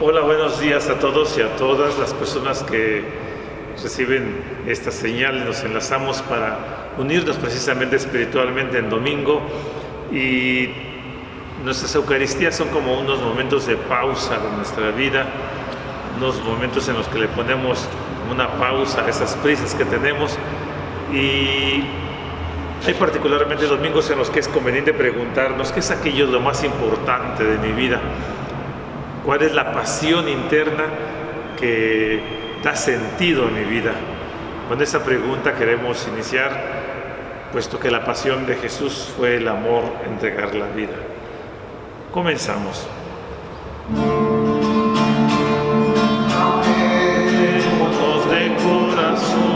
Hola, buenos días a todos y a todas las personas que reciben esta señal. Nos enlazamos para unirnos precisamente espiritualmente en domingo, y nuestras Eucaristías son como unos momentos de pausa de nuestra vida, unos momentos en los que le ponemos una pausa a esas prisas que tenemos, y hay particularmente domingos en los que es conveniente preguntarnos qué es aquello lo más importante de mi vida. ¿Cuál es la pasión interna que da sentido a mi vida? Con esa pregunta queremos iniciar, puesto que la pasión de Jesús fue el amor, entregar la vida. Comenzamos. Amémonos de corazón.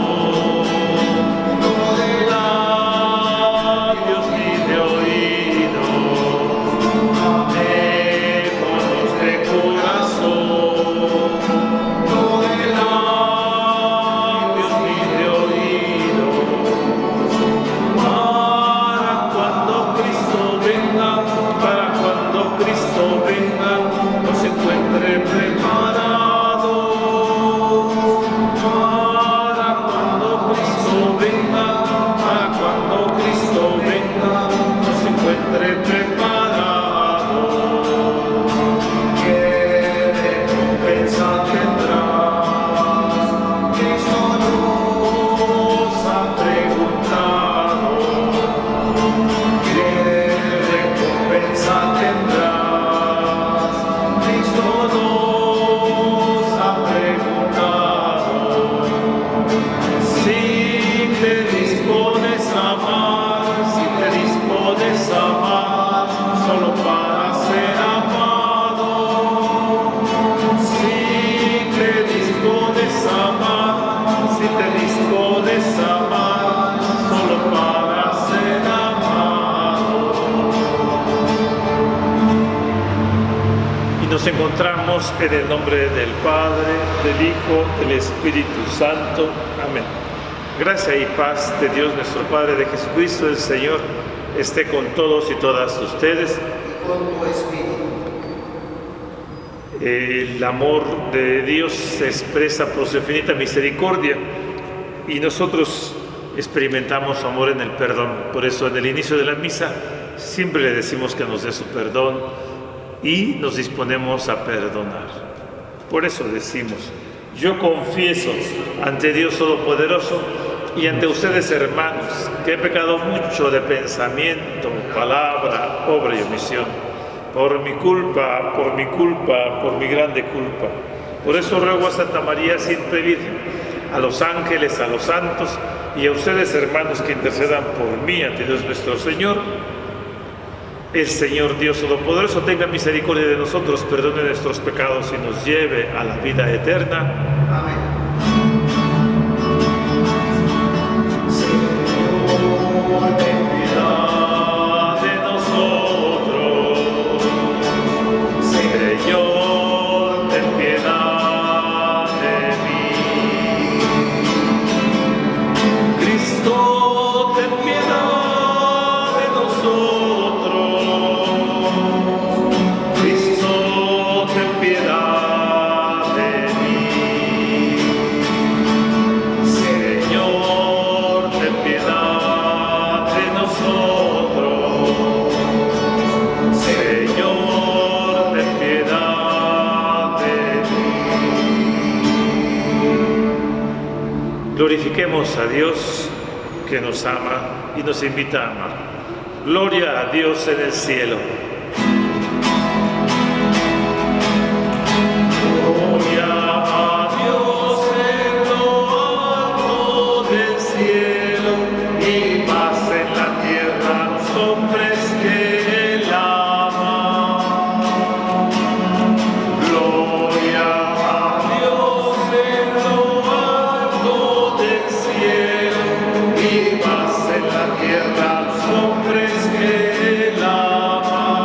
Nos encontramos en el nombre del Padre, del Hijo, del Espíritu Santo. Amén. Gracia y paz de Dios nuestro Padre, de Jesucristo el Señor, esté con todos y todas ustedes. Y con tu espíritu. El amor de Dios se expresa por su infinita misericordia, y nosotros experimentamos su amor en el perdón. Por eso en el inicio de la misa siempre le decimos que nos dé su perdón, y nos disponemos a perdonar. Por eso decimos: yo confieso ante Dios Todopoderoso y ante ustedes, hermanos, que he pecado mucho de pensamiento, palabra, obra y omisión, por mi culpa, por mi grande culpa. Por eso ruego a Santa María siempre Virgen, a los ángeles, a los santos y a ustedes, hermanos, que intercedan por mí ante Dios nuestro Señor. El Señor Dios Todopoderoso tenga misericordia de nosotros, perdone nuestros pecados y nos lleve a la vida eterna. Amén. Señor, ten piedad de nosotros. Señor, ten piedad de mí. Cristo, ten piedad de nosotros. Glorifiquemos a Dios, que nos ama y nos invita a amar. Gloria a Dios en el cielo. Gloria a Dios en lo alto del cielo, y paz en la tierra a los hombres que Él ama. Gloria a Dios en lo alto del cielo, y paz en la tierra a los hombres que Él ama.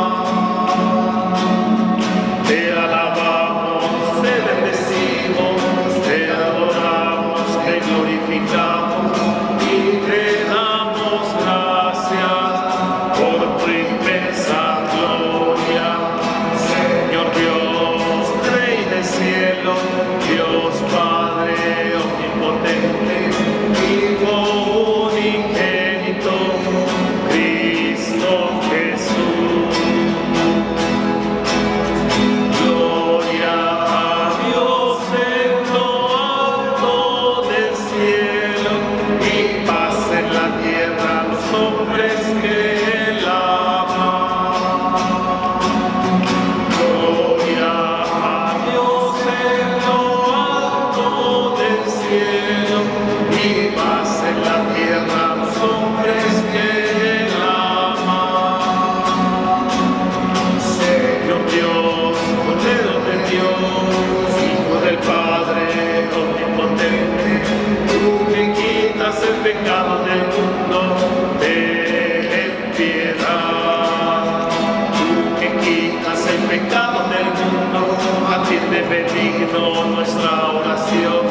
benigno nuestra oración.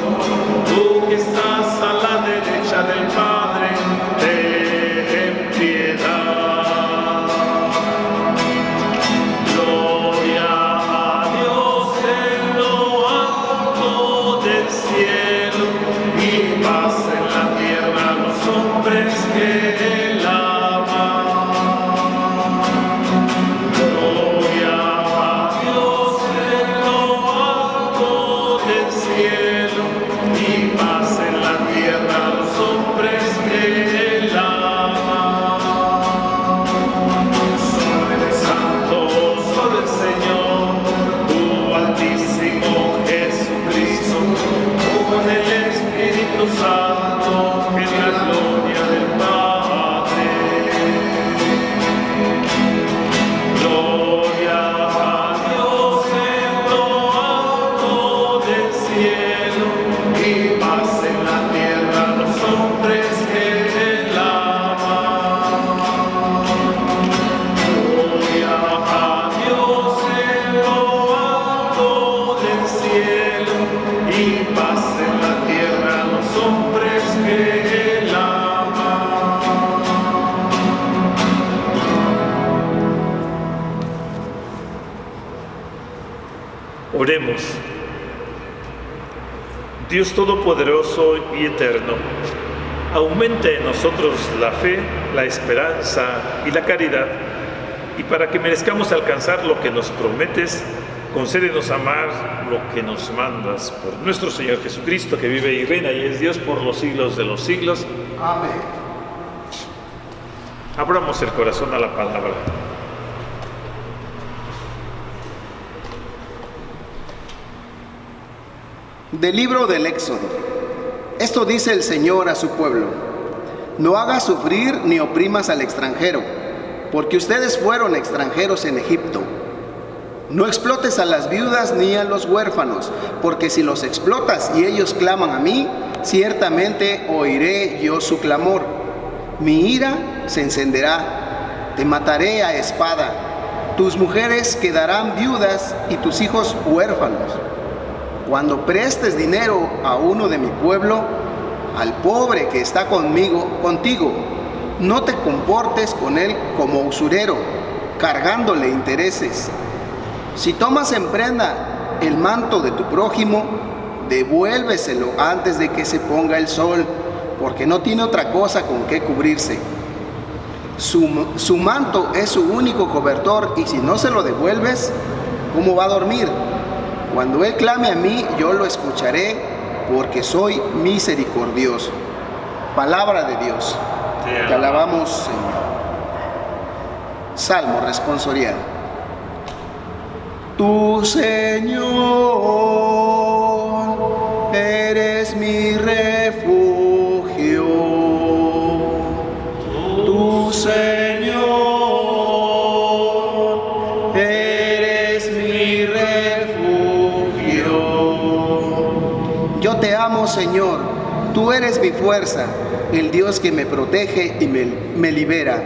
Tú que estás a la derecha del Padre, ten piedad. Gloria a Dios en lo alto del cielo y paz en la tierra a los hombres que Él ama. Gloria a Dios en lo alto del cielo y paz en la tierra a los hombres que Él ama. Santo soy el Señor, tu Altísimo Jesucristo, con el Espíritu Santo en la gloria del Padre. Gloria a Dios en lo alto del cielo y paz en la tierra a los hombres que Él ama. Gloria a Dios en lo alto del cielo y paz en la tierra a los hombres que Él ama. Oremos. Dios Todopoderoso y Eterno, aumente en nosotros la fe, la esperanza y la caridad, y para que merezcamos alcanzar lo que nos prometes, concédenos amar lo que nos mandas por nuestro Señor Jesucristo, que vive y reina y es Dios por los siglos de los siglos. Amén. Abramos el corazón a la palabra. Del libro del Éxodo. Esto dice el Señor a su pueblo: no hagas sufrir ni oprimas al extranjero, porque ustedes fueron extranjeros en Egipto. No explotes a las viudas ni a los huérfanos, porque si los explotas y ellos claman a mí, ciertamente oiré yo su clamor. Mi ira se encenderá, te mataré a espada, tus mujeres quedarán viudas y tus hijos huérfanos. Cuando prestes dinero a uno de mi pueblo, al pobre que está contigo, no te comportes con él como usurero, cargándole intereses. Si tomas en prenda el manto de tu prójimo, devuélveselo antes de que se ponga el sol, porque no tiene otra cosa con qué cubrirse. Su manto es su único cobertor, y si no se lo devuelves, ¿cómo va a dormir? Cuando él clame a mí, yo lo escucharé, porque soy misericordioso. Palabra de Dios. Te alabamos, Señor. Salmo responsorial. Tu Señor, eres mi refugio. Tu Señor, eres mi refugio. Yo te amo, Señor. Tú eres mi fuerza, el Dios que me protege y me libera.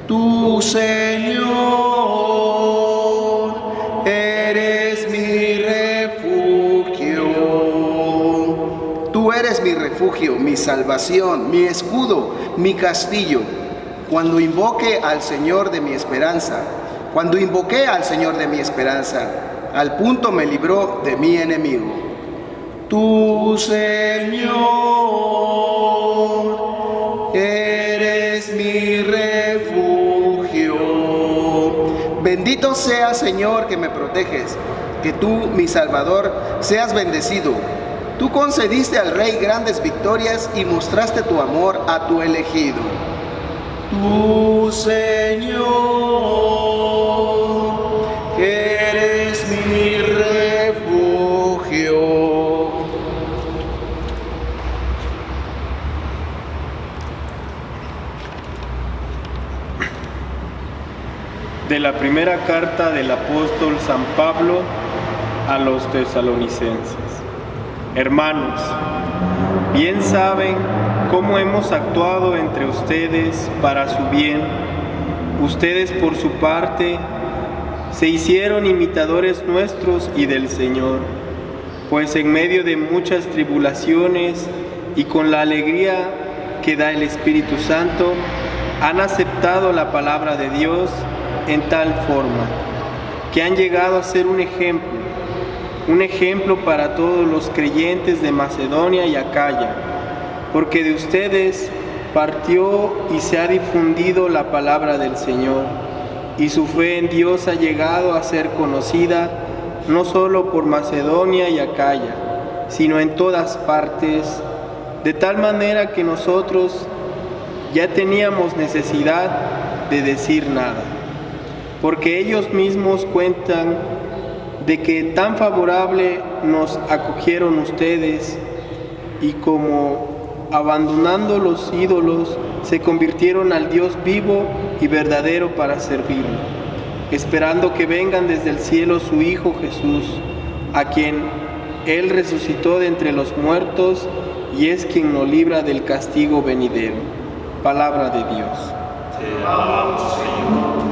Tu Señor, eres mi refugio. Tú eres mi refugio, mi salvación, mi escudo, mi castillo. Cuando invoqué al Señor de mi esperanza, al punto me libró de mi enemigo. Tu Señor, eres mi refugio. Bendito sea, Señor, que me proteges, que tú, mi Salvador, seas bendecido. Tú concediste al Rey grandes victorias y mostraste tu amor a tu elegido. Tu Señor, eres mi refugio. De la primera carta del apóstol San Pablo a los tesalonicenses. Hermanos, bien saben cómo hemos actuado entre ustedes para su bien. Ustedes por su parte se hicieron imitadores nuestros y del Señor, pues en medio de muchas tribulaciones y con la alegría que da el Espíritu Santo, han aceptado la palabra de Dios en tal forma que han llegado a ser un ejemplo para todos los creyentes de Macedonia y Acaya, porque de ustedes partió y se ha difundido la palabra del Señor, y su fe en Dios ha llegado a ser conocida no solo por Macedonia y Acaya, sino en todas partes, de tal manera que nosotros ya teníamos necesidad de decir nada, porque ellos mismos cuentan de que tan favorable nos acogieron ustedes, y como abandonando los ídolos, se convirtieron al Dios vivo y verdadero para servirlo, esperando que vengan desde el cielo su Hijo Jesús, a quien Él resucitó de entre los muertos y es quien nos libra del castigo venidero. Palabra de Dios. Te alabamos, Señor.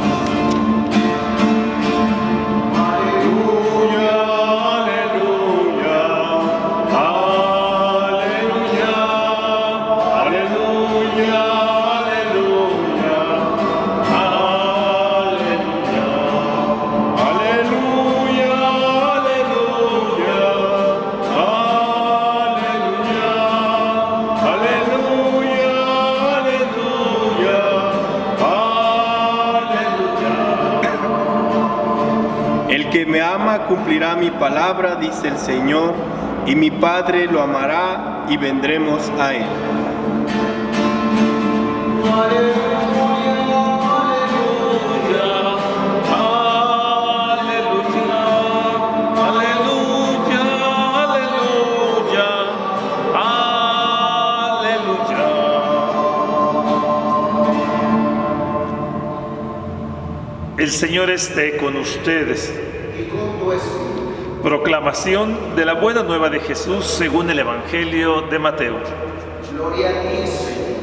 Cumplirá mi palabra, dice el Señor, y mi Padre lo amará y vendremos a Él. El Señor esté con ustedes. Proclamación de la buena nueva de Jesús según el Evangelio de Mateo. Gloria a ti, Señor.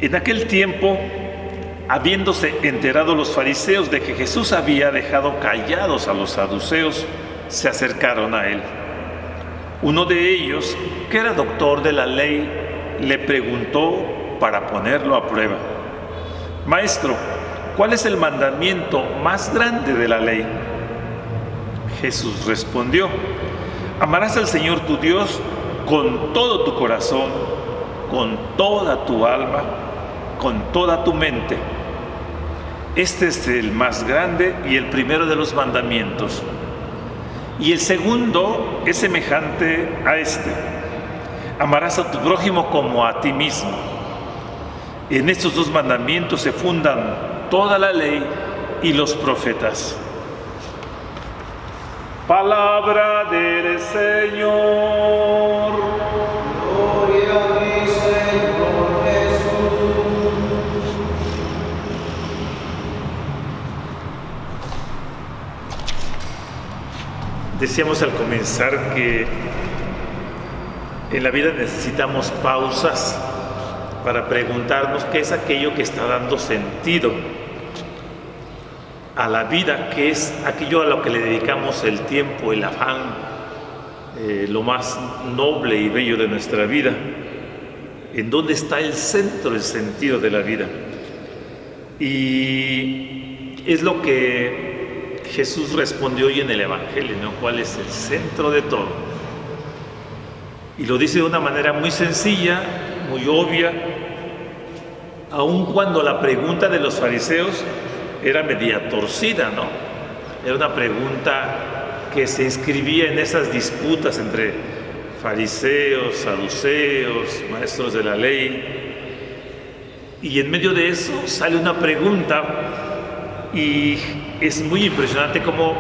En aquel tiempo, habiéndose enterado los fariseos de que Jesús había dejado callados a los saduceos, se acercaron a él. Uno de ellos, que era doctor de la ley, le preguntó para ponerlo a prueba: Maestro, ¿cuál es el mandamiento más grande de la ley? Jesús respondió: amarás al Señor tu Dios con todo tu corazón, con toda tu alma, con toda tu mente. Este es el más grande y el primero de los mandamientos. Y el segundo es semejante a este: amarás a tu prójimo como a ti mismo. En estos dos mandamientos se fundan toda la ley y los profetas. Palabra del Señor. Gloria a ti, Señor Jesús. Decíamos al comenzar que en la vida necesitamos pausas para preguntarnos qué es aquello que está dando sentido a la vida, que es aquello a lo que le dedicamos el tiempo, el afán, lo más noble y bello de nuestra vida. ¿En dónde está el centro, el sentido de la vida? Y es lo que Jesús respondió hoy en el Evangelio, ¿no? ¿Cuál es el centro de todo? Y lo dice de una manera muy sencilla, muy obvia, aun cuando la pregunta de los fariseos era media torcida, ¿no? Era una pregunta que se inscribía en esas disputas entre fariseos, saduceos, maestros de la ley. Y en medio de eso sale una pregunta, y es muy impresionante cómo,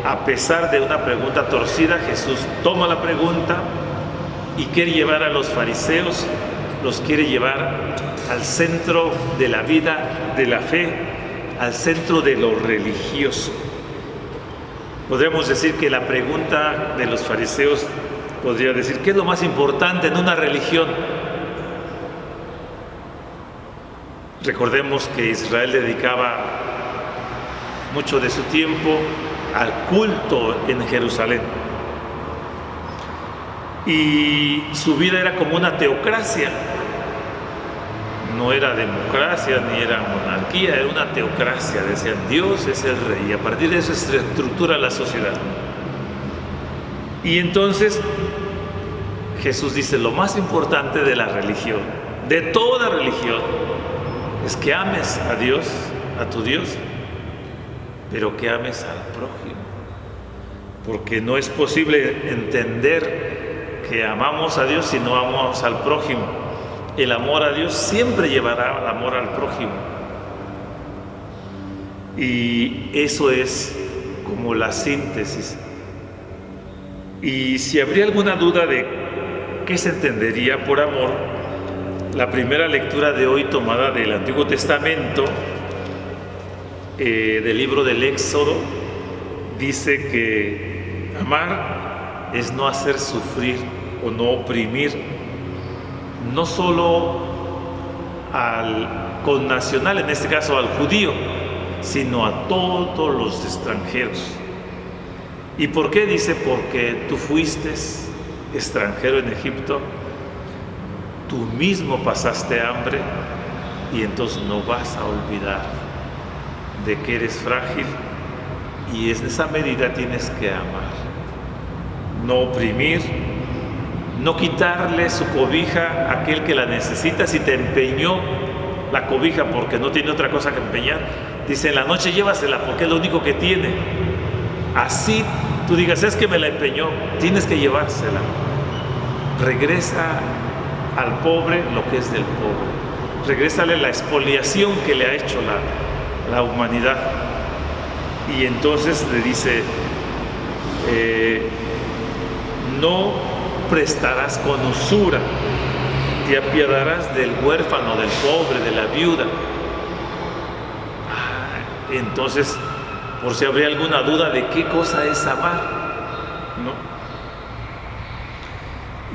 a pesar de una pregunta torcida, Jesús toma la pregunta y quiere llevar a los fariseos, los quiere llevar al centro de la vida, de la fe, al centro de lo religioso. Podríamos decir que la pregunta de los fariseos podría decir: ¿qué es lo más importante en una religión? Recordemos que Israel dedicaba mucho de su tiempo al culto en Jerusalén. Y su vida era como una teocracia. No era democracia ni era monarquía, era una teocracia. Decían, Dios es el rey, y a partir de eso se estructura la sociedad. Y entonces Jesús dice, lo más importante de la religión, de toda religión, es que ames a Dios, a tu Dios, pero que ames al prójimo. Porque no es posible entender que amamos a Dios si no amamos al prójimo. El amor a Dios siempre llevará al amor al prójimo. Y eso es como la síntesis. Y si habría alguna duda de qué se entendería por amor, la primera lectura de hoy, tomada del Antiguo Testamento, del libro del Éxodo, dice que amar es no hacer sufrir o no oprimir, no solo al connacional, en este caso al judío, sino a todos los extranjeros. ¿Y por qué? Dice, porque tú fuiste extranjero en Egipto, tú mismo pasaste hambre, y entonces no vas a olvidar de que eres frágil, y en esa medida tienes que amar, no oprimir, no quitarle su cobija a aquel que la necesita. Si te empeñó la cobija porque no tiene otra cosa que empeñar, dice, en la noche llévasela porque es lo único que tiene. Así tú digas, es que me la empeñó, tienes que llevársela. Regresa al pobre lo que es del pobre, regrésale la expoliación que le ha hecho la humanidad. Y entonces le dice, no prestarás con usura, te apiadarás del huérfano, del pobre, de la viuda. Entonces, por si habría alguna duda de qué cosa es amar, ¿no?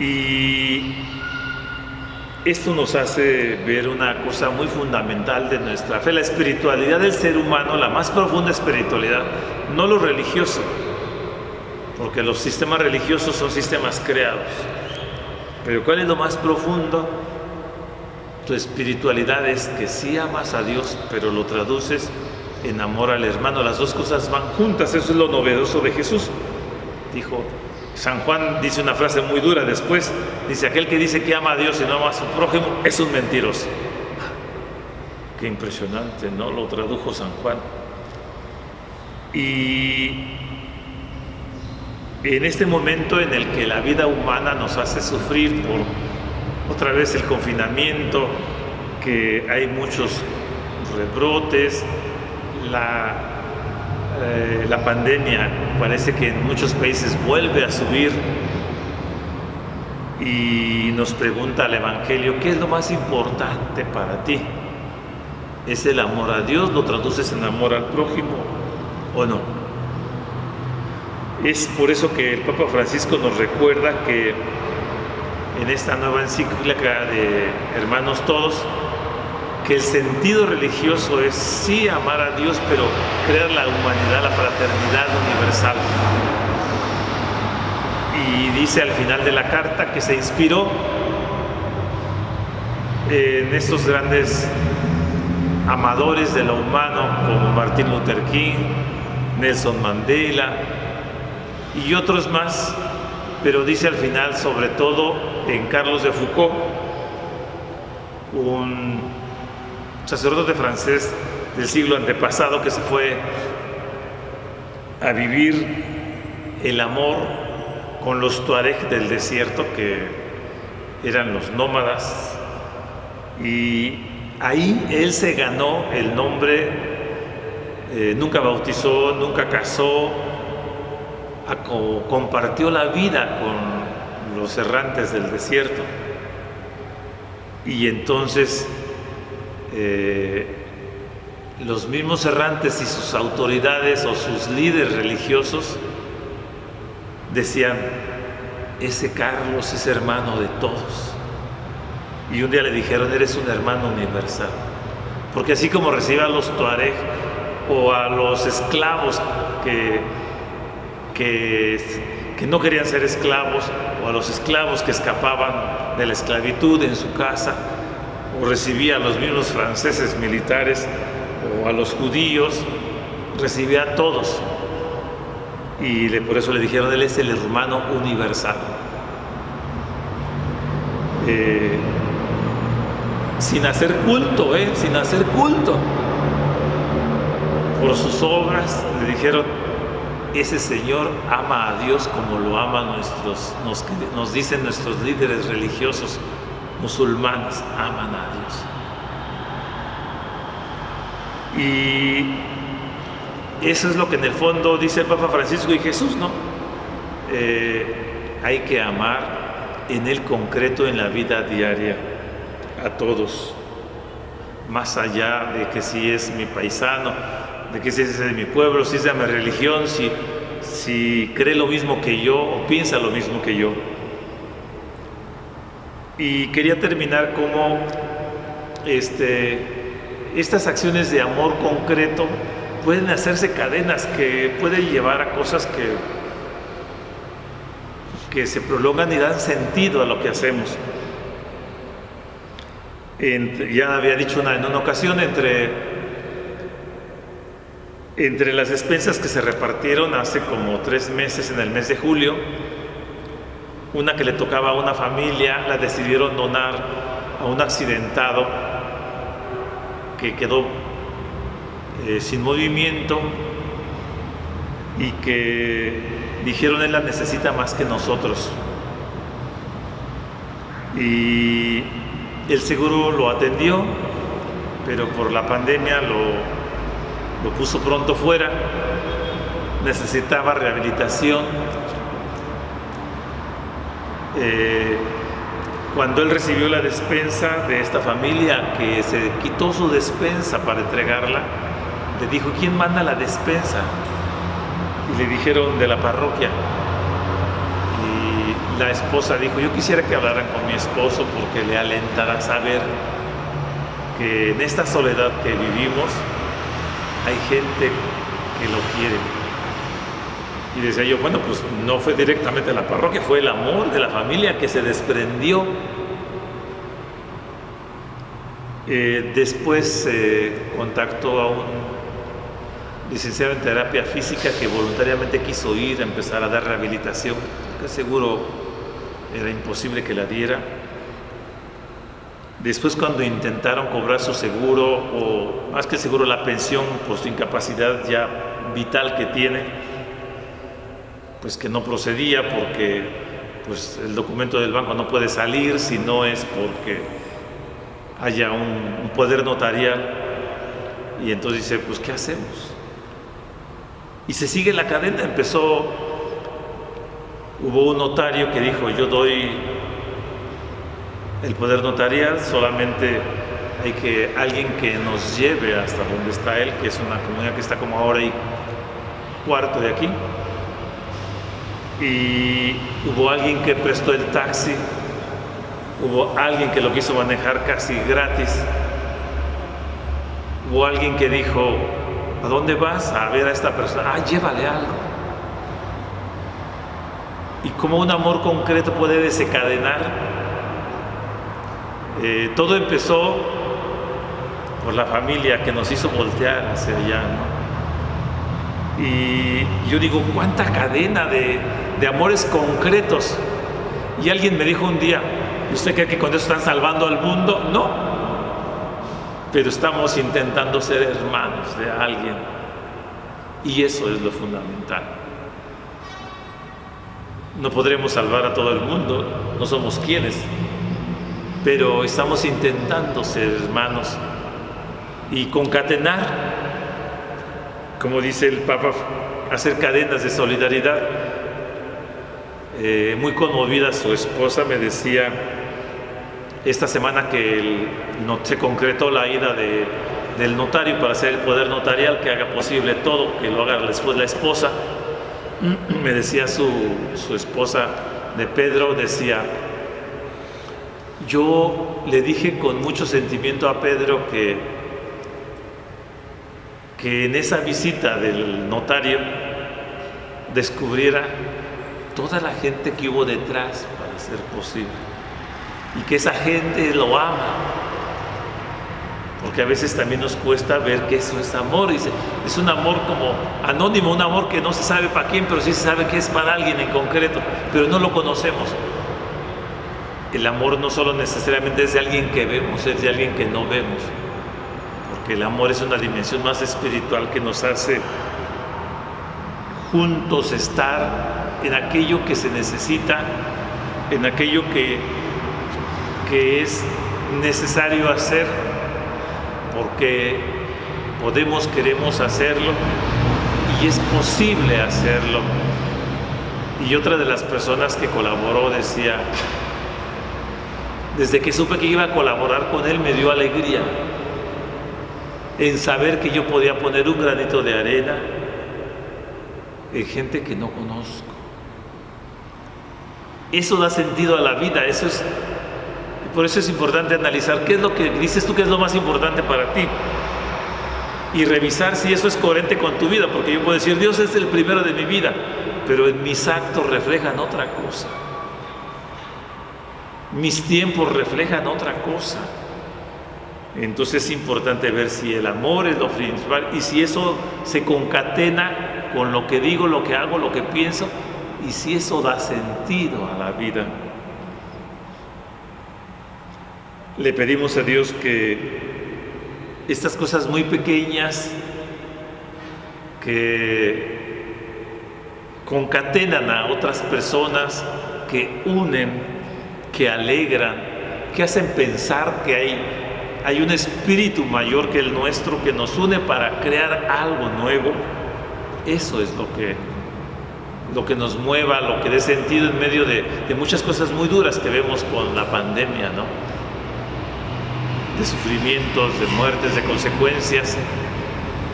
Y esto nos hace ver una cosa muy fundamental de nuestra fe, la espiritualidad del ser humano, la más profunda espiritualidad, no lo religioso, porque los sistemas religiosos son sistemas creados. Pero ¿cuál es lo más profundo? Tu espiritualidad es que sí amas a Dios, pero lo traduces en amor al hermano. Las dos cosas van juntas, eso es lo novedoso de Jesús. Dijo, San Juan dice una frase muy dura después, dice, aquel que dice que ama a Dios y no ama a su prójimo es un mentiroso. Qué impresionante, ¿no? Lo tradujo San Juan. Y en este momento en el que la vida humana nos hace sufrir por otra vez el confinamiento, que hay muchos rebrotes, la pandemia parece que en muchos países vuelve a subir, y nos pregunta el Evangelio, ¿qué es lo más importante para ti? ¿Es el amor a Dios? ¿Lo traduces en amor al prójimo o no? Es por eso que el Papa Francisco nos recuerda que en esta nueva encíclica de Hermanos Todos, que el sentido religioso es sí amar a Dios, pero crear la humanidad, la fraternidad universal. Y dice al final de la carta que se inspiró en estos grandes amadores de lo humano como Martin Luther King, Nelson Mandela y otros más, pero dice al final sobre todo en Carlos de Foucault, un sacerdote francés del siglo antepasado que se fue a vivir el amor con los tuareg del desierto, que eran los nómadas, y ahí él se ganó el nombre, nunca bautizó, nunca casó, compartió la vida con los errantes del desierto. Y entonces los mismos errantes y sus autoridades o sus líderes religiosos decían, ese Carlos es hermano de todos. Y un día le dijeron, eres un hermano universal, porque así como recibía a los tuareg o a los esclavos que no querían ser esclavos, o a los esclavos que escapaban de la esclavitud en su casa, o recibía a los mismos franceses militares, o a los judíos, recibía a todos. Y por eso le dijeron, él es el hermano universal. Sin hacer culto, sin hacer culto. Por sus obras le dijeron, ese Señor ama a Dios como lo aman nos dicen nuestros líderes religiosos musulmanes, aman a Dios. Y eso es lo que en el fondo dice el Papa Francisco y Jesús, ¿no? Hay que amar en el concreto, en la vida diaria, a todos, más allá de que si es mi paisano, de que si es de mi pueblo, si es de mi religión, si cree lo mismo que yo o piensa lo mismo que yo. Y quería terminar como estas acciones de amor concreto pueden hacerse cadenas que pueden llevar a cosas que se prolongan y dan sentido a lo que hacemos. Ya había dicho en una ocasión, entre las despensas que se repartieron hace como 3 meses, en el mes de julio, una que le tocaba a una familia, la decidieron donar a un accidentado que quedó sin movimiento y que dijeron él la necesita más que nosotros. Y el seguro lo atendió, pero por la pandemia lo puso pronto fuera, necesitaba rehabilitación. Cuando él recibió la despensa de esta familia, que se quitó su despensa para entregarla, le dijo, ¿quién manda la despensa? Y le dijeron, de la parroquia. Y la esposa dijo, yo quisiera que hablaran con mi esposo porque le alentará saber que en esta soledad que vivimos hay gente que lo quiere. Y decía yo, bueno, pues no fue directamente la parroquia, fue el amor de la familia que se desprendió. Después contactó a un licenciado en terapia física que voluntariamente quiso ir a empezar a dar rehabilitación, que seguro era imposible que la diera. Después, cuando intentaron cobrar su seguro, o más que seguro, la pensión por su incapacidad ya vital que tiene, pues que no procedía porque pues el documento del banco no puede salir si no es porque haya un poder notarial. Y entonces dice, pues ¿qué hacemos? Y se sigue la cadena. Hubo un notario que dijo, yo doy el poder notarial, solamente hay que alguien que nos lleve hasta donde está él, que es una comunidad que está como a 1.25 horas de aquí. Y hubo alguien que prestó el taxi, hubo alguien que lo quiso manejar casi gratis, hubo alguien que dijo, ¿a dónde vas? A ver a esta persona. Llévale algo. Y como un amor concreto puede desencadenar. Todo empezó por la familia que nos hizo voltear hacia allá, ¿no? Y yo digo, ¿cuánta cadena de amores concretos? Y alguien me dijo un día, ¿usted cree que con eso están salvando al mundo? No, pero estamos intentando ser hermanos de alguien, y eso es lo fundamental. No podremos salvar a todo el mundo, no somos quienes, pero estamos intentando ser hermanos y concatenar, como dice el Papa, hacer cadenas de solidaridad. Muy conmovida su esposa me decía esta semana que se concretó la ida del notario para hacer el poder notarial, que haga posible todo, que lo haga después la esposa. Me decía su esposa de Pedro, decía, yo le dije con mucho sentimiento a Pedro que en esa visita del notario descubriera toda la gente que hubo detrás para ser posible, y que esa gente lo ama, porque a veces también nos cuesta ver que eso es amor. Dice, es un amor como anónimo, un amor que no se sabe para quién, pero sí se sabe que es para alguien en concreto, pero no lo conocemos. El amor no solo necesariamente es de alguien que vemos, es de alguien que no vemos, porque el amor es una dimensión más espiritual que nos hace juntos estar en aquello que se necesita, en aquello que es necesario hacer, porque queremos hacerlo y es posible hacerlo. Y otra de las personas que colaboró decía, desde que supe que iba a colaborar con él me dio alegría en saber que yo podía poner un granito de arena en gente que no conozco. Eso da sentido a la vida. Por eso es importante analizar qué es lo que dices tú que es lo más importante para ti y revisar si eso es coherente con tu vida, porque yo puedo decir, Dios es el primero de mi vida, pero en mis actos reflejan otra cosa, mis tiempos reflejan otra cosa. Entonces es importante ver si el amor es lo principal y si eso se concatena con lo que digo, lo que hago, lo que pienso, y si eso da sentido a la vida. Le pedimos a Dios que estas cosas muy pequeñas que concatenan a otras personas, que unen, que alegran, que hacen pensar que hay un espíritu mayor que el nuestro que nos une para crear algo nuevo, eso es lo que nos mueva, lo que dé sentido en medio de muchas cosas muy duras que vemos con la pandemia, ¿no? De sufrimientos, de muertes, de consecuencias,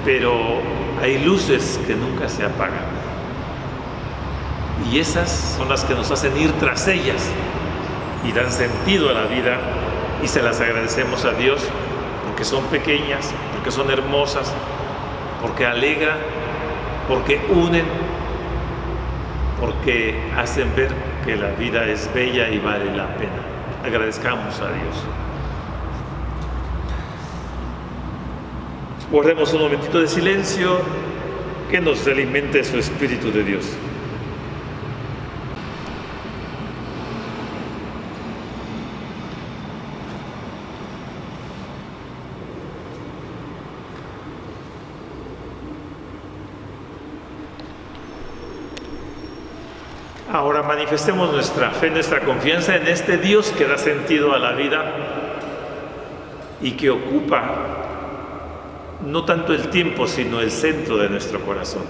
pero hay luces que nunca se apagan. Y esas son las que nos hacen ir tras ellas y dan sentido a la vida, y se las agradecemos a Dios porque son pequeñas, porque son hermosas, porque alegran, porque unen, porque hacen ver que la vida es bella y vale la pena. Agradezcamos a Dios. Guardemos un momentito de silencio, que nos alimente su Espíritu de Dios. Ahora manifestemos nuestra fe, nuestra confianza en este Dios que da sentido a la vida y que ocupa no tanto el tiempo, sino el centro de nuestro corazón.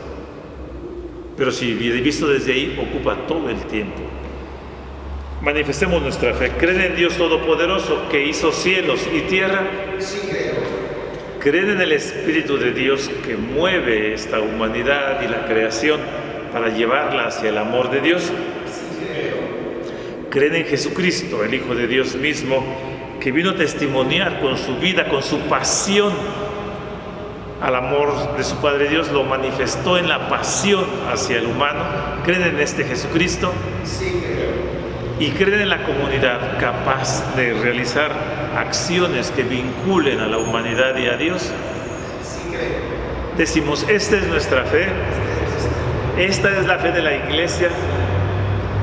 Pero si visto desde ahí, ocupa todo el tiempo. Manifestemos nuestra fe. ¿Creen en Dios Todopoderoso que hizo cielos y tierra? Sí, creo. ¿Creen en el Espíritu de Dios que mueve esta humanidad y la creación para llevarla hacia el amor de Dios? Sí, creo. ¿Creen en Jesucristo, el Hijo de Dios mismo, que vino a testimoniar con su vida, con su pasión, al amor de su Padre Dios, lo manifestó en la pasión hacia el humano? ¿Creen en este Jesucristo? Sí, creo. ¿Y creen en la comunidad capaz de realizar acciones que vinculen a la humanidad y a Dios? Sí, creo. Decimos, esta es nuestra fe, esta es la fe de la Iglesia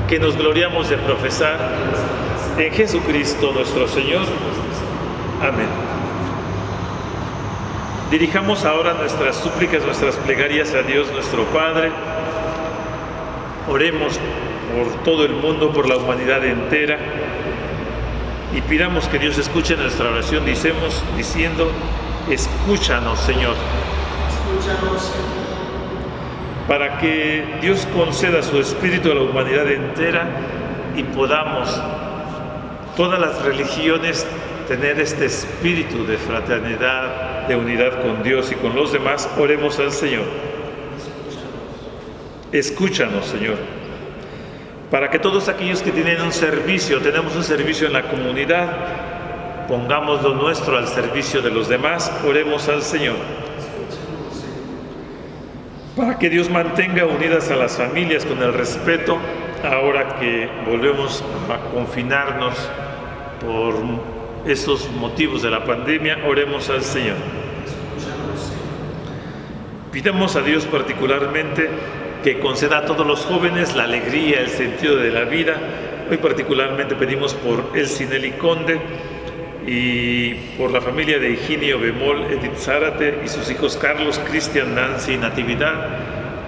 que nos gloriamos de profesar en Jesucristo nuestro Señor. Amén. Dirijamos ahora nuestras súplicas, nuestras plegarias a Dios nuestro Padre. Oremos por todo el mundo, por la humanidad entera, y pidamos que Dios escuche nuestra oración, diciendo, escúchanos, Señor. Escúchanos, Señor. Para que Dios conceda su Espíritu a la humanidad entera y podamos, todas las religiones, tener este espíritu de fraternidad, de unidad con Dios y con los demás. Oremos al Señor. Escúchanos, Señor. Para que todos aquellos que tienen un servicio, tenemos un servicio en la comunidad, pongamos lo nuestro al servicio de los demás. Oremos al Señor. para que Dios mantenga unidas a las familias con el respeto ahora que volvemos a confinarnos por estos motivos de la pandemia. Oremos al Señor. Pidamos a Dios particularmente que conceda a todos los jóvenes la alegría, el sentido de la vida. Hoy particularmente pedimos por Elsineli Conde y por la familia de Higinio Bemol, Edith Zárate y sus hijos Carlos, Cristian, Nancy y Natividad.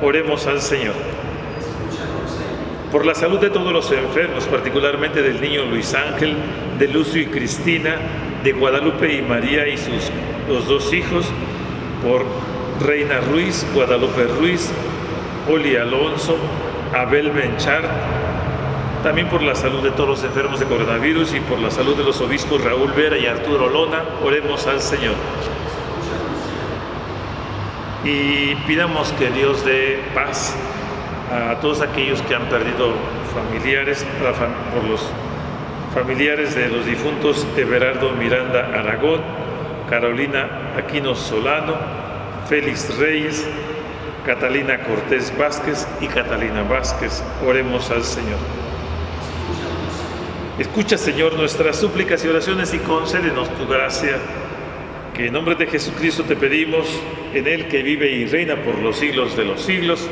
Oremos al Señor. Por la salud de todos los enfermos, particularmente del niño Luis Ángel, de Lucio y Cristina, de Guadalupe y María y los dos hijos, por Reina Ruiz, Guadalupe Ruiz, Oli Alonso, Abel Benchart, también por la salud de todos los enfermos de coronavirus y por la salud de los obispos Raúl Vera y Arturo Lona. Oremos al Señor. Y pidamos que Dios dé paz a todos aquellos que han perdido familiares, por los familiares de los difuntos Everardo Miranda Aragón, Carolina Aquino Solano, Félix Reyes, Catalina Cortés Vázquez y Catalina Vázquez. Oremos al Señor. Escucha, Señor, nuestras súplicas y oraciones y concédenos tu gracia, que en nombre de Jesucristo te pedimos, en Él que vive y reina por los siglos de los siglos.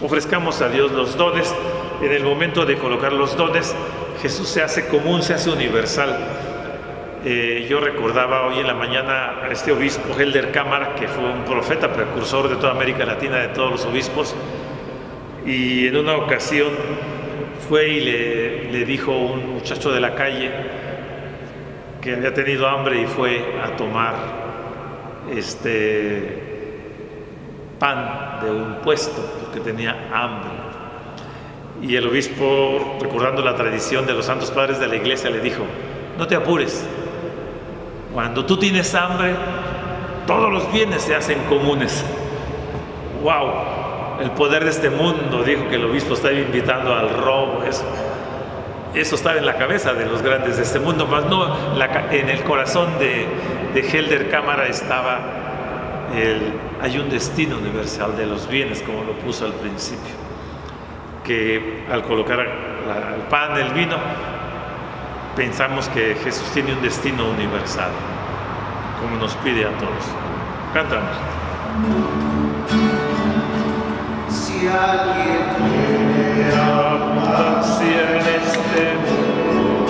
Ofrezcamos a Dios los dones. En el momento de colocar los dones, Jesús se hace común, se hace universal. Yo recordaba hoy en la mañana a este obispo Helder Cámara, que fue un profeta precursor de toda América Latina, de todos los obispos, y en una ocasión fue y le dijo a un muchacho de la calle que había tenido hambre y fue a tomar pan de un puesto porque tenía hambre. Y el obispo, recordando la tradición de los santos padres de la iglesia, le dijo: no te apures, cuando tú tienes hambre, todos los bienes se hacen comunes. ¡Wow! El poder de este mundo, dijo que el obispo estaba invitando al robo. Eso estaba en la cabeza de los grandes de este mundo, más no en el corazón de Helder Cámara estaba hay un destino universal de los bienes, como lo puso al principio, que al colocar el pan, el vino, pensamos que Jesús tiene un destino universal, como nos pide a todos. Cantamos. Si alguien tiene abundancia en este mundo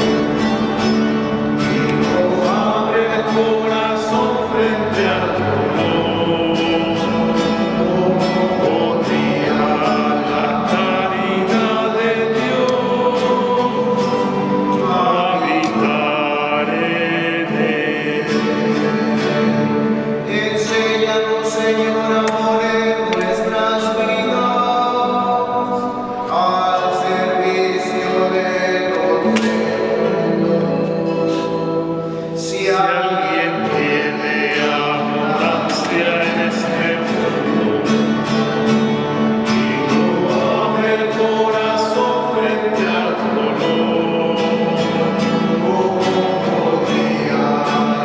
y no abre el corazón frente al dolor, ¿cómo podría la caridad de Dios habitar en él? Enséñanos, Señor, amor en nuestras vidas, al servicio de los demás. Si alguien tiene abundancia en este mundo y no abre el corazón frente al dolor, ¿cómo podría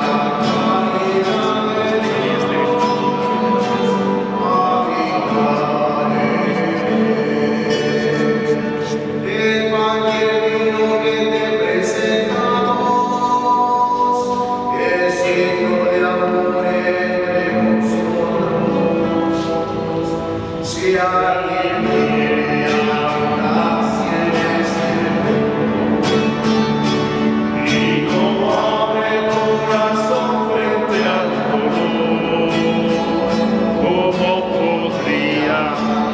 la caridad de Dios habitar en él? El pan y el vino que te presentamos, el signo de amor entre nosotros. Si alguien tiene abundancia en este mundo y no abre el corazón frente al dolor, ¿cómo podría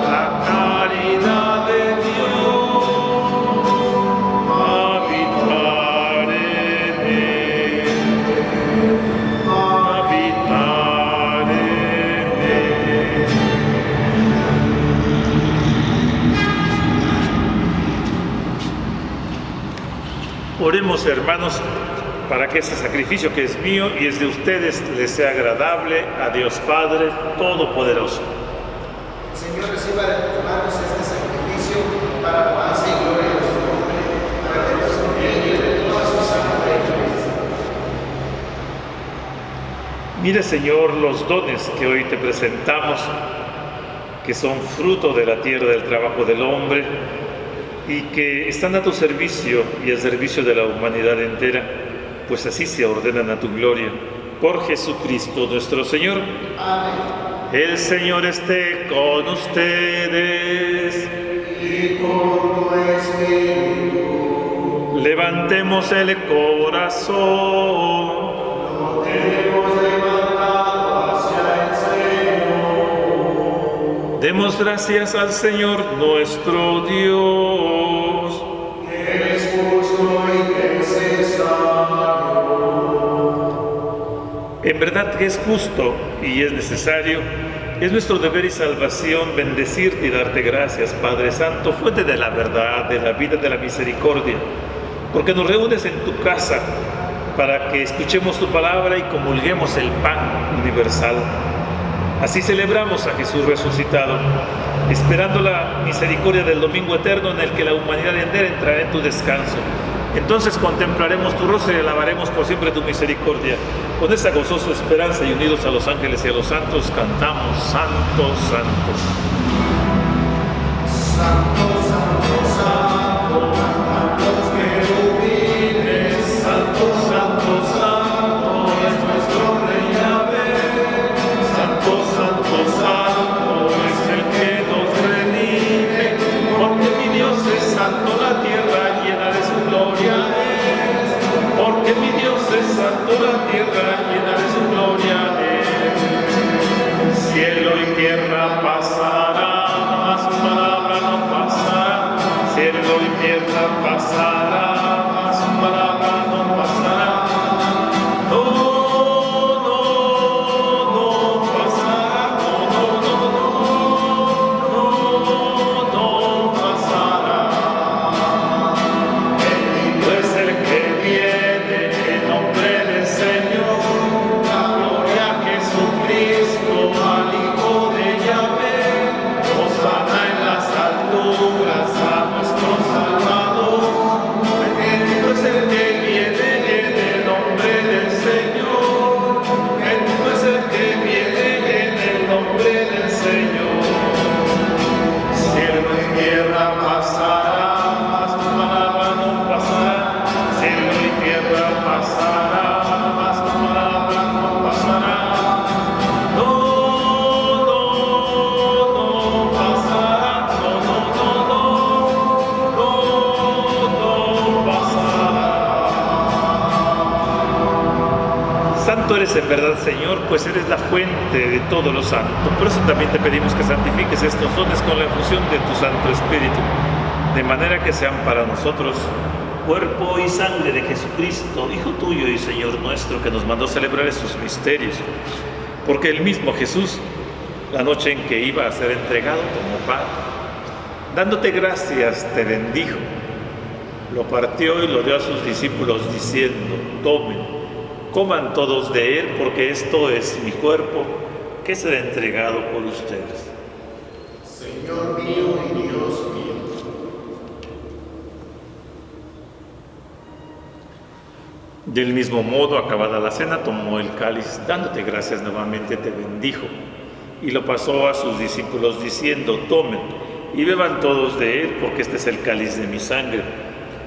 la caridad de Dios habitar en él? Habitar en él. Oremos, hermanos, para que este sacrificio que es mío y es de ustedes les sea agradable a Dios Padre Todopoderoso. Señor, reciba de tus manos este sacrificio para alabanza y gloria de su nombre, para que nuestro bien y de toda su santa iglesia. Mire, Señor, los dones que hoy te presentamos, que son fruto de la tierra, del trabajo del hombre, y que están a tu servicio y al servicio de la humanidad entera, pues así se ordenan a tu gloria. Por Jesucristo nuestro Señor. Amén. El Señor esté con ustedes. Y con tu espíritu. Levantemos el corazón. Lo tenemos levantado hacia el Señor. Demos gracias al Señor nuestro Dios. Que es justo y que es necesario. En verdad que es justo y es necesario. Es nuestro deber y salvación bendecirte y darte gracias, Padre Santo, fuente de la verdad, de la vida, de la misericordia, porque nos reúnes en tu casa para que escuchemos tu palabra y comulguemos el pan universal. Así celebramos a Jesús resucitado, esperando la misericordia del domingo eterno en el que la humanidad entera entrará en tu descanso. Entonces contemplaremos tu rostro y alabaremos por siempre tu misericordia. Con esta gozosa esperanza y unidos a los ángeles y a los santos, cantamos: Santo, Santo. Santo, santo, santo, cantan los querubines. Santo, santo, santo, es nuestro Rey Yahvé. Santo, Santo, Santo es el que nos redime, porque mi Dios es santo, la tierra llena de su gloria es. Porque mi Dios es santo, la tierra llena de su gloria es. Cielo y tierra pasará, mas su palabra no pasará. Cielo y tierra pasará, mas su palabra no pasará. No, no, no pasará, no pasará. Bendito es el que viene en nombre del Señor. La gloria a Jesucristo, al Hijo de Yahvé. Hosana en las alturas a nuestro Salvador. Bendito es el que viene en el nombre del Señor. Bendito es el que viene en el nombre del Señor. Cielo y tierra pasará, mas tu palabra no pasará. Cielo y tierra pasará, mas tu palabra no pasará. No, no, no pasará. No pasará. Santo eres en verdad, Señor, pues eres la fuente de todo lo santo. Por eso también te pedimos que santifiques estos dones con la infusión de tu Santo Espíritu, de manera que sean para nosotros cuerpo y sangre de Jesucristo, Hijo tuyo y Señor nuestro, que nos mandó celebrar esos misterios. Porque el mismo Jesús, la noche en que iba a ser entregado, tomó pan, dándote gracias, te bendijo, lo partió y lo dio a sus discípulos diciendo: tomen, coman todos de él, porque esto es mi cuerpo, que será entregado por ustedes. Señor mío y Dios mío. Del mismo modo, acabada la cena, tomó el cáliz, dándote gracias nuevamente, te bendijo, y lo pasó a sus discípulos diciendo: tomen y beban todos de él, porque este es el cáliz de mi sangre,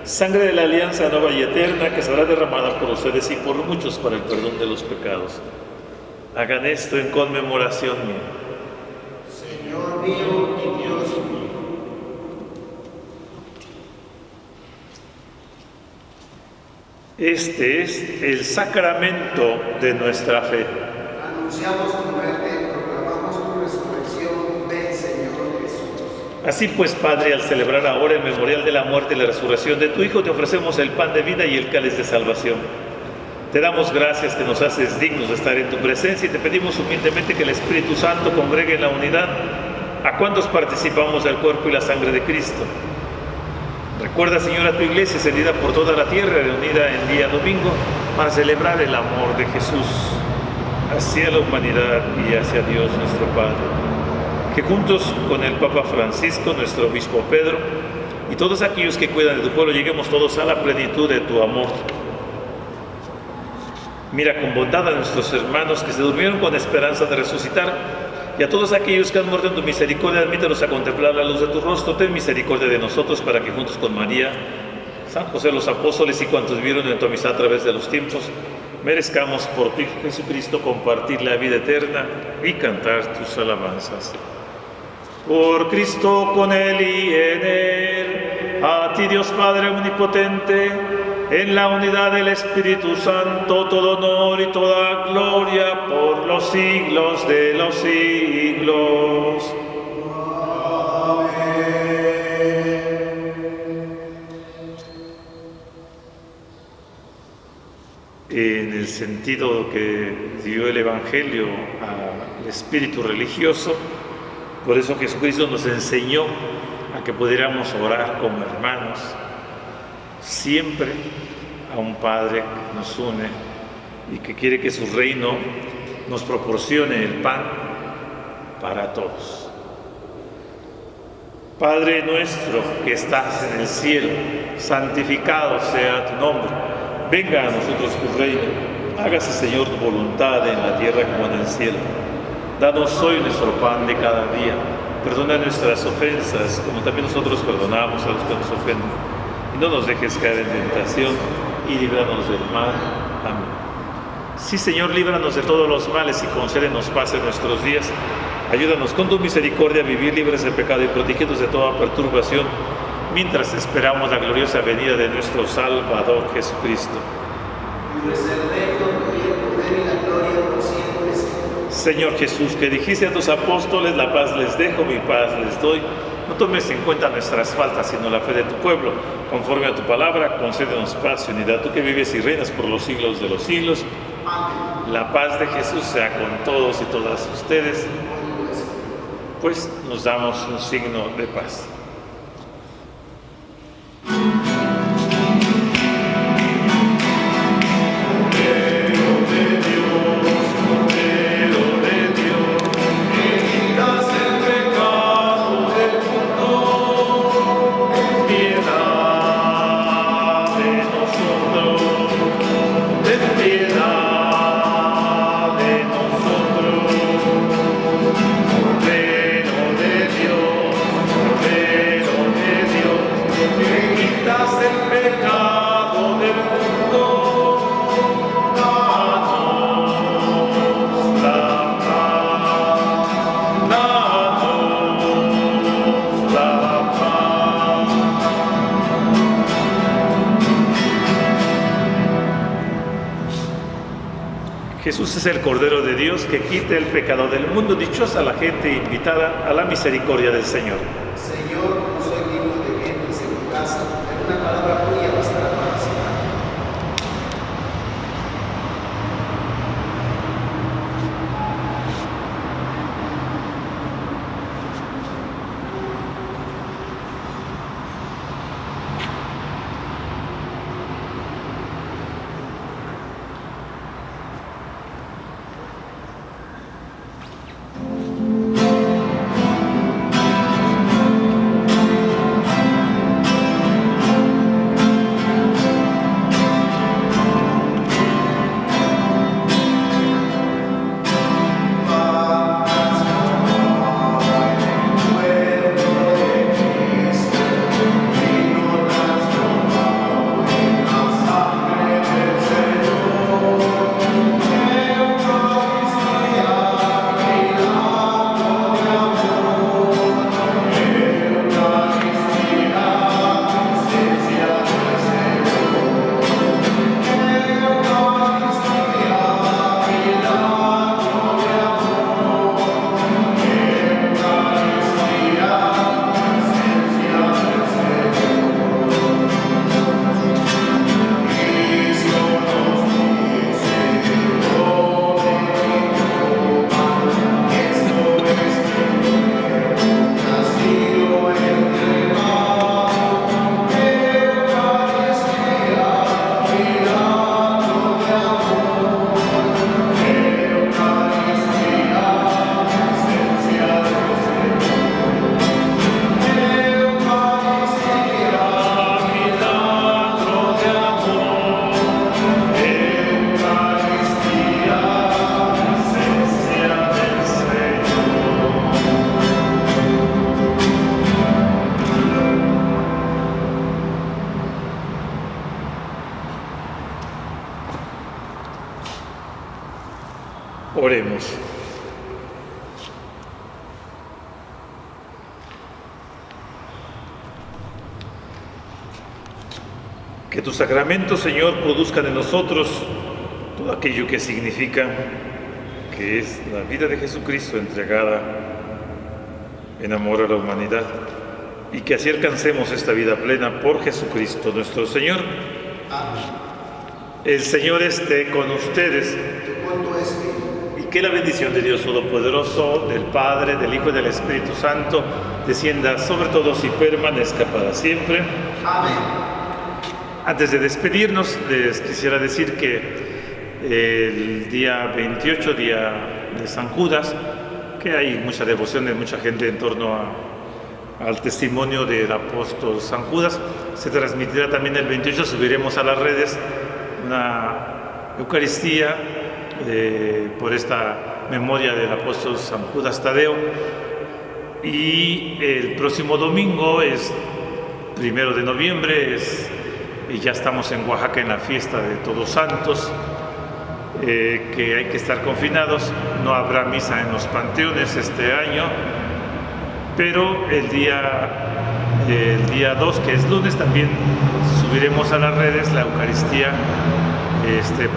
sangre de la alianza nueva y eterna, que será derramada por ustedes y por muchos para el perdón de los pecados. Hagan esto en conmemoración mía. Señor mío y Dios mío. Este es el sacramento de nuestra fe. Anunciamos tu muerte, proclamamos tu resurrección. Ven, Señor Jesús. Así pues, Padre, al celebrar ahora el memorial de la muerte y la resurrección de tu Hijo, te ofrecemos el pan de vida y el cáliz de salvación. Te damos gracias que nos haces dignos de estar en tu presencia y te pedimos humildemente que el Espíritu Santo congregue en la unidad a cuantos participamos del cuerpo y la sangre de Cristo. Recuerda, Señor, a tu iglesia extendida por toda la tierra, reunida en día domingo, para celebrar el amor de Jesús hacia la humanidad y hacia Dios nuestro Padre. Que juntos con el Papa Francisco, nuestro Obispo Pedro, y todos aquellos que cuidan de tu pueblo, lleguemos todos a la plenitud de tu amor. Mira con bondad a nuestros hermanos que se durmieron con esperanza de resucitar, y a todos aquellos que han muerto en tu misericordia, admítelos a contemplar la luz de tu rostro. Ten misericordia de nosotros, para que juntos con María, San José, los apóstoles y cuantos vieron en tu amistad a través de los tiempos, merezcamos por ti, Jesucristo, compartir la vida eterna y cantar tus alabanzas. Por Cristo, con Él y en Él, a ti Dios Padre omnipotente, en la unidad del Espíritu Santo, todo honor y toda gloria por los siglos de los siglos. En el sentido que dio el Evangelio al espíritu religioso, por eso Jesucristo nos enseñó a que pudiéramos orar como hermanos, siempre a un Padre que nos une y que quiere que su reino nos proporcione el pan para todos. Padre nuestro que estás en el cielo, santificado sea tu nombre. Venga a nosotros tu reino. Hágase, Señor, tu voluntad en la tierra como en el cielo. Danos hoy nuestro pan de cada día. Perdona nuestras ofensas, como también nosotros perdonamos a los que nos ofenden. Y no nos dejes caer en tentación, y líbranos del mal. Amén. Sí, Señor, líbranos de todos los males y concédenos paz en nuestros días. Ayúdanos con tu misericordia a vivir libres de pecado y protegidos de toda perturbación, mientras esperamos la gloriosa venida de nuestro Salvador Jesucristo. Señor Jesús, que dijiste a tus apóstoles, la paz les dejo, mi paz les doy. No tomes en cuenta nuestras faltas, sino la fe de tu pueblo. Conforme a tu palabra, concédenos paz y unidad. Tú que vives y reinas por los siglos de los siglos. La paz de Jesús sea con todos y todas ustedes. Pues nos damos un signo de paz. Jesús es el Cordero de Dios que quita el pecado del mundo. Dichosa la gente invitada a la misericordia del Señor. Señor, no soy digno de que entres en tu casa, pero una palabra tuya bastará para sanar. Oremos. Que tus sacramentos, Señor, produzcan en nosotros todo aquello que significa que es la vida de Jesucristo entregada en amor a la humanidad, y que así alcancemos esta vida plena por Jesucristo nuestro Señor. Amén. El Señor esté con ustedes, Con tu espíritu. y que la bendición de Dios Todopoderoso, del Padre, del Hijo y del Espíritu Santo descienda sobre todos y permanezca para siempre. Amén. Antes de despedirnos, les quisiera decir que el día 28, día de San Judas, que hay mucha devoción de mucha gente en torno al testimonio del apóstol San Judas, se transmitirá también el 28, subiremos a las redes una Eucaristía por esta memoria del apóstol San Judas Tadeo, y el próximo domingo es 1 de noviembre, y ya estamos en Oaxaca en la fiesta de Todos Santos, que hay que estar confinados. No habrá misa en los panteones este año, pero el día 2, que es lunes, también subiremos a las redes la Eucaristía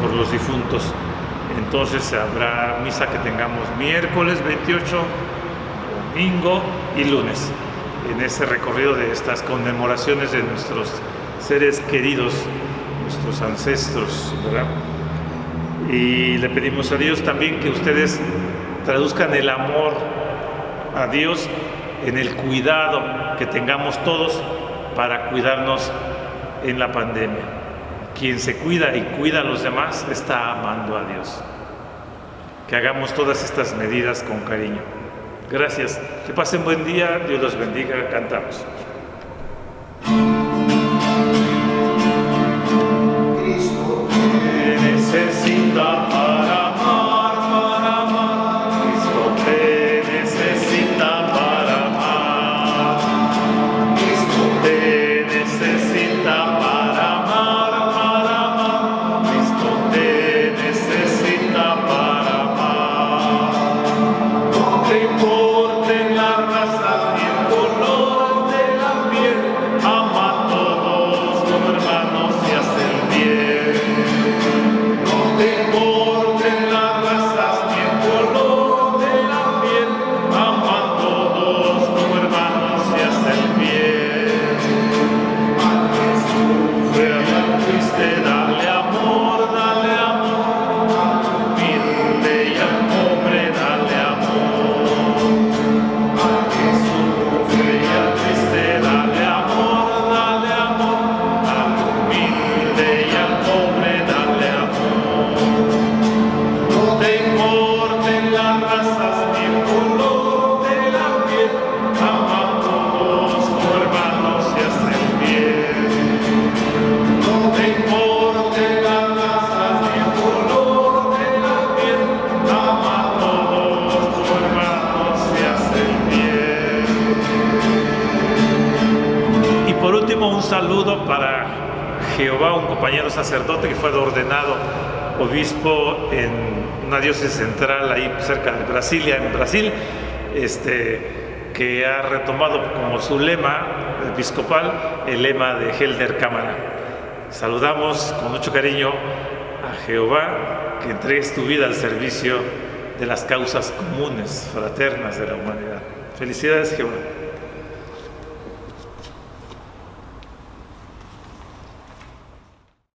por los difuntos. Entonces habrá misa que tengamos miércoles 28, domingo y lunes, en ese recorrido de estas conmemoraciones de nuestros seres queridos, nuestros ancestros, ¿verdad? Y le pedimos a Dios también que ustedes traduzcan el amor a Dios en el cuidado que tengamos todos para cuidarnos en la pandemia. Quien se cuida y cuida a los demás está amando a Dios. Que hagamos todas estas medidas con cariño. Gracias. Que pasen buen día. Dios los bendiga. Cantamos. Necesita para amar, Cristo te necesita para amar, Cristo te necesita para amar, Cristo te necesita para amar. No te importen las razas ni el color de la piel, ama a todos como hermanos y haz el bien. No te importen las razas ni el color de la piel, ama a todos como hermanos y haz el bien. Al que sufre, al triste, dale amor, dale amor. Al humilde y al pobre, dale amor. Al que sufre y al triste, dale amor, dale amor. Al humilde y al pobre, dale amor. No te importen las razas ni el color de la piel, ama a todos como hermanos y haz el bien. No te importen las razas ni el color de la piel, ama a todos como hermanos y haz el bien. Y por último, un saludo para Jehová, un compañero sacerdote que fue ordenado obispo en una diócesis central ahí cerca de Brasilia, en Brasil, que ha retomado como su lema episcopal el lema de Helder Cámara. Saludamos con mucho cariño a Jehová, que entregues tu vida al servicio de las causas comunes, fraternas de la humanidad. Felicidades, Jehová.